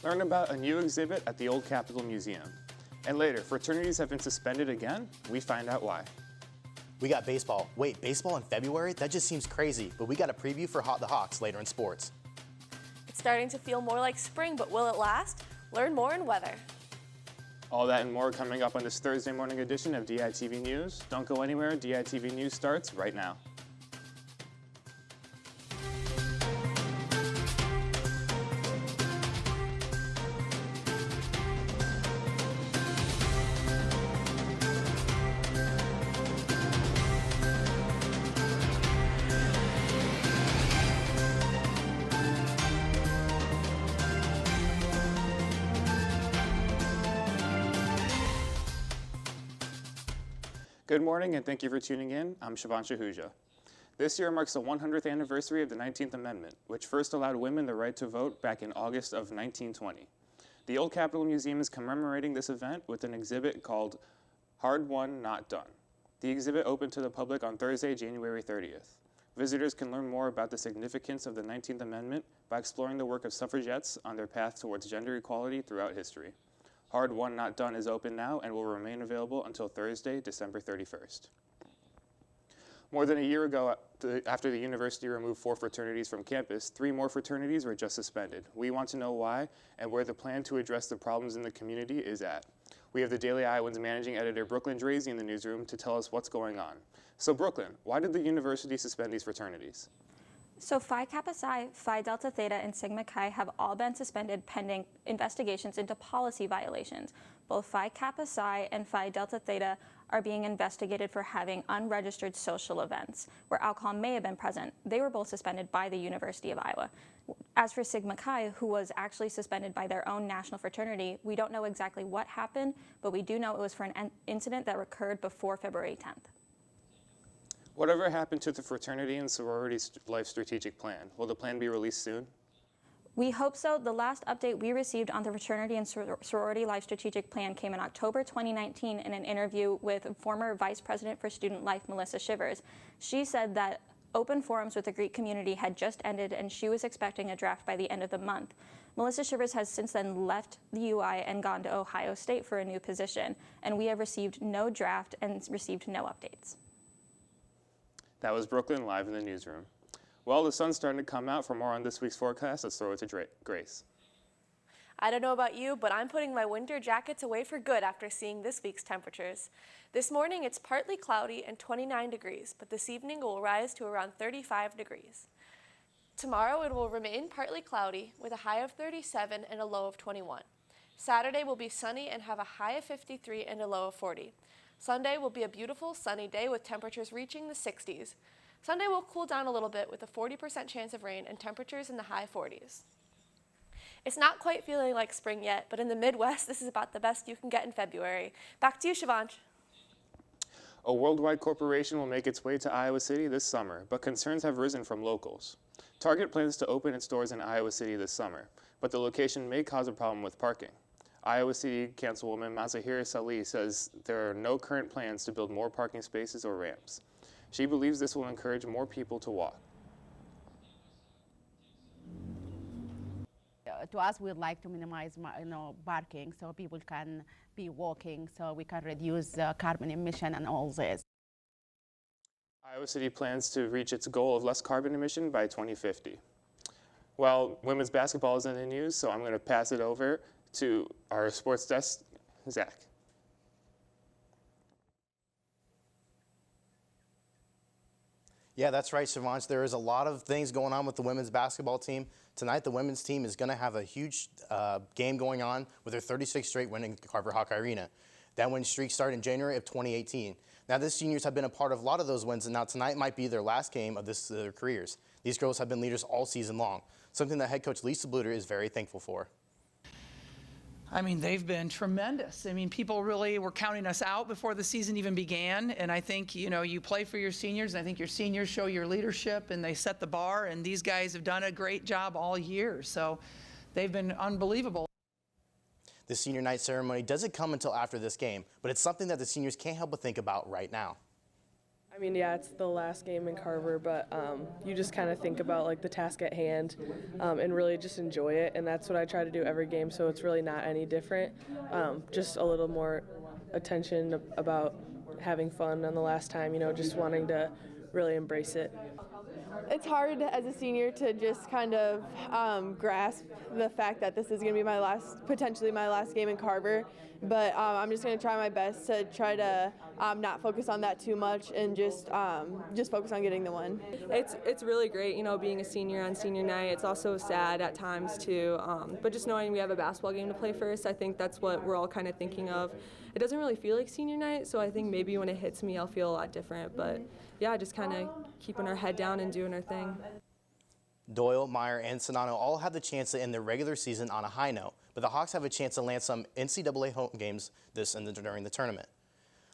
Learn about a new exhibit at the Old Capitol Museum. And later, fraternities have been suspended again. We find out why. We got baseball. Wait, baseball in February? That just seems crazy, but we got a preview for the Hawks later in sports. It's starting to feel more like spring, but will it last? Learn more in weather. All that and more coming up on this Thursday morning edition of DITV News. Don't go anywhere. DITV News starts right now. Good morning and thank you for tuning in. I'm Shivan Shahuja. This year marks the 100th anniversary of the 19th Amendment, which first allowed women the right to vote back in August of 1920. The Old Capitol Museum is commemorating this event with an exhibit called Hard Won, Not Done. The exhibit opened to the public on Thursday, January 30th. Visitors can learn more about the significance of the 19th Amendment by exploring the work of suffragettes on their path towards gender equality throughout history. Hard Won, Not Done is open now and will remain available until Thursday, December 31st. More than a year ago, after the university removed 4 fraternities from campus, 3 more fraternities were just suspended. We want to know why and where the plan to address the problems in the community is at. We have the Daily Iowans managing editor Brooklyn Drazy in the newsroom to tell us what's going on. So Brooklyn, why did the university suspend these fraternities? So Phi Kappa Psi, Phi Delta Theta, and Sigma Chi have all been suspended pending investigations into policy violations. Both Phi Kappa Psi and Phi Delta Theta are being investigated for having unregistered social events where alcohol may have been present. They were both suspended by the University of Iowa. As for Sigma Chi, who was actually suspended by their own national fraternity, we don't know exactly what happened, but we do know it was for an incident that occurred before February 10th. Whatever happened to the fraternity and sorority life strategic plan? Will the plan be released soon? We hope so. The last update we received on the fraternity and sorority life strategic plan came in October 2019 in an interview with former Vice President for Student Life, Melissa Shivers. She said that open forums with the Greek community had just ended and she was expecting a draft by the end of the month. Melissa Shivers has since then left the UI and gone to Ohio State for a new position, and we have received no draft and received no updates. That was Brooklyn live in the newsroom. Well, the sun's starting to come out. For more on this week's forecast, let's throw it to Grace. I don't know about you, but I'm putting my winter jackets away for good after seeing this week's temperatures. This morning it's partly cloudy and 29 degrees, but this evening it will rise to around 35 degrees. Tomorrow it will remain partly cloudy with a high of 37 and a low of 21. Saturday will be sunny and have a high of 53 and a low of 40. Sunday will be a beautiful sunny day with temperatures reaching the 60s. Sunday will cool down a little bit with a 40% chance of rain and temperatures in the high 40s. It's not quite feeling like spring yet, but in the Midwest, this is about the best you can get in February. Back to you, Shivansh. A worldwide corporation will make its way to Iowa City this summer, but concerns have risen from locals. Target plans to open its doors in Iowa City this summer, but the location may cause a problem with parking. Iowa City Councilwoman Mazahir Salih says there are no current plans to build more parking spaces or ramps. She believes this will encourage more people to walk. To us, we'd like to minimize parking so people can be walking, so we can reduce carbon emission and all this. Iowa City plans to reach its goal of less carbon emission by 2050. Well, women's basketball is in the news, so I'm going to pass it over to our sports desk, Zach. Yeah, that's right, Shivansh. There is a lot of things going on with the women's basketball team. Tonight, the women's team is going to have a huge game going on with their 36th straight win in Carver Hawkeye Arena. That win streak started in January of 2018. Now, the seniors have been a part of a lot of those wins, and now tonight might be their last game of their careers. These girls have been leaders all season long, something that head coach Lisa Bluter is very thankful for. I mean, they've been tremendous. I mean, people really were counting us out before the season even began. And I think, you play for your seniors. And I think your seniors show your leadership and they set the bar. And these guys have done a great job all year. So they've been unbelievable. The senior night ceremony doesn't come until after this game, but it's something that the seniors can't help but think about right now. I mean, yeah, it's the last game in Carver, but you just kind of think about like the task at hand and really just enjoy it, and that's what I try to do every game, so it's really not any different. Just a little more attention about having fun on the last time, just wanting to really embrace it. It's hard as a senior to just kind of grasp the fact that this is going to be potentially my last game in Carver, but I'm just going to try my best to try to not focus on that too much and just focus on getting the win. It's really great, being a senior on senior night. It's also sad at times too, but just knowing we have a basketball game to play first, I think that's what we're all kind of thinking of. It doesn't really feel like senior night, so I think maybe when it hits me, I'll feel a lot different. But yeah, just kind of keeping our head down and doing our thing. Doyle, Meyer, and Sonano all have the chance to end their regular season on a high note, but the Hawks have a chance to land some NCAA home games during the tournament.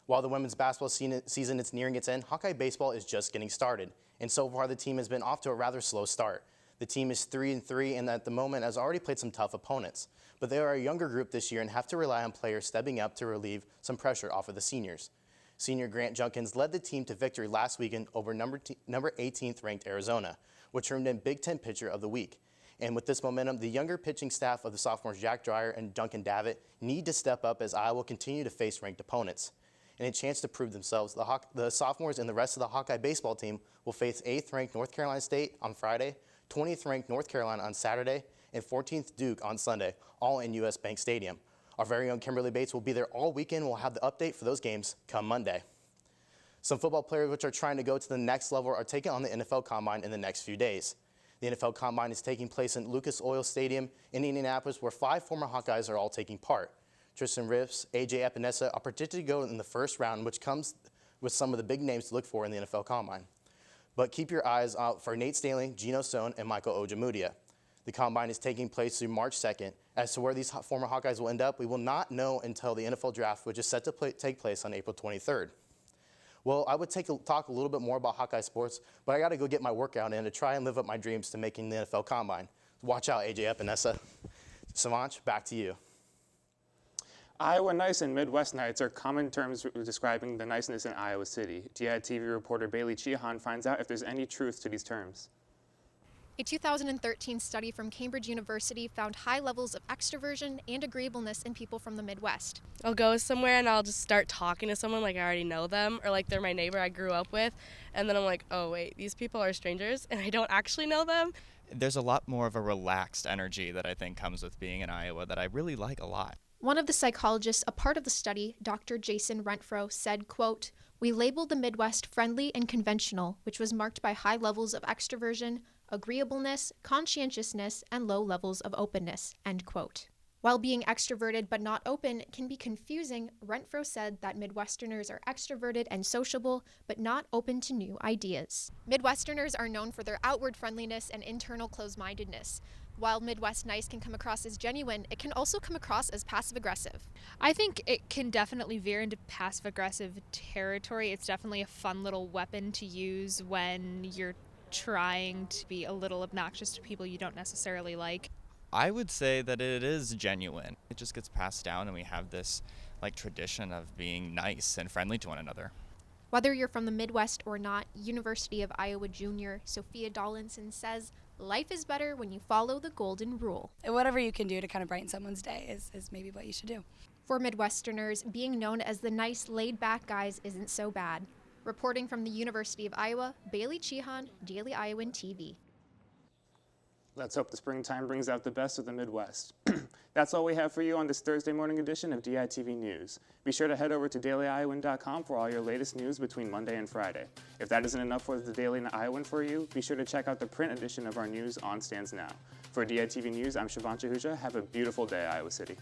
While the women's basketball season is nearing its end, Hawkeye baseball is just getting started, and so far the team has been off to a rather slow start. The team is 3-3 and at the moment has already played some tough opponents, but they are a younger group this year and have to rely on players stepping up to relieve some pressure off of the seniors. Senior Grant Junkins led the team to victory last weekend over number 18th ranked Arizona, which earned him Big Ten Pitcher of the Week. And with this momentum, the younger pitching staff of the sophomores Jack Dreyer and Duncan Davitt need to step up as Iowa continue to face ranked opponents. In a chance to prove themselves, the sophomores and the rest of the Hawkeye baseball team will face 8th ranked North Carolina State on Friday, 20th ranked North Carolina on Saturday, and 14th Duke on Sunday, all in US Bank Stadium. Our very own Kimberly Bates will be there all weekend. We'll have the update for those games come Monday. Some football players which are trying to go to the next level are taking on the NFL Combine in the next few days. The NFL Combine is taking place in Lucas Oil Stadium in Indianapolis, where 5 former Hawkeyes are all taking part. Tristan Riffs, AJ Epinesa are predicted to go in the first round, which comes with some of the big names to look for in the NFL Combine. But keep your eyes out for Nate Stanley, Geno Stone, and Michael Ojemudia. The Combine is taking place through March 2nd. As to where these former Hawkeyes will end up, we will not know until the NFL Draft, which is set to take place on April 23rd. Well, I would talk a little bit more about Hawkeye sports, but I got to go get my workout in to try and live up my dreams to making the NFL Combine. Watch out, AJ Epinesa. Savanch, back to you. Iowa nice and Midwest nights are common terms describing the niceness in Iowa City. DITV reporter Bailey Cheahan finds out if there's any truth to these terms. A 2013 study from Cambridge University found high levels of extroversion and agreeableness in people from the Midwest. I'll go somewhere and I'll just start talking to someone like I already know them, or like they're my neighbor I grew up with, and then I'm like, oh wait, these people are strangers and I don't actually know them. There's a lot more of a relaxed energy that I think comes with being in Iowa that I really like a lot. One of the psychologists a part of the study, Dr. Jason Renfro, said, quote, "We labeled the Midwest friendly and conventional, which was marked by high levels of extroversion, agreeableness, conscientiousness, and low levels of openness," end quote. While being extroverted but not open can be confusing, Renfro said that Midwesterners are extroverted and sociable, but not open to new ideas. Midwesterners are known for their outward friendliness and internal closed-mindedness. While Midwest nice can come across as genuine, it can also come across as passive-aggressive. I think it can definitely veer into passive-aggressive territory. It's definitely a fun little weapon to use when you're trying to be a little obnoxious to people you don't necessarily like. I would say that it is genuine. It just gets passed down and we have this tradition of being nice and friendly to one another. Whether you're from the Midwest or not, University of Iowa junior Sophia Dollinson says, life is better when you follow the golden rule. Whatever you can do to kind of brighten someone's day is maybe what you should do. For Midwesterners, being known as the nice, laid-back guys isn't so bad. Reporting from the University of Iowa, Bailey Cheahan, Daily Iowan TV. Let's hope the springtime brings out the best of the Midwest. That's all we have for you on this Thursday morning edition of DITV News. Be sure to head over to dailyiowan.com for all your latest news between Monday and Friday. If that isn't enough for the Daily Iowan for you, be sure to check out the print edition of our news on stands now. For DITV News, I'm Shivansh Ahuja. Have a beautiful day, Iowa City.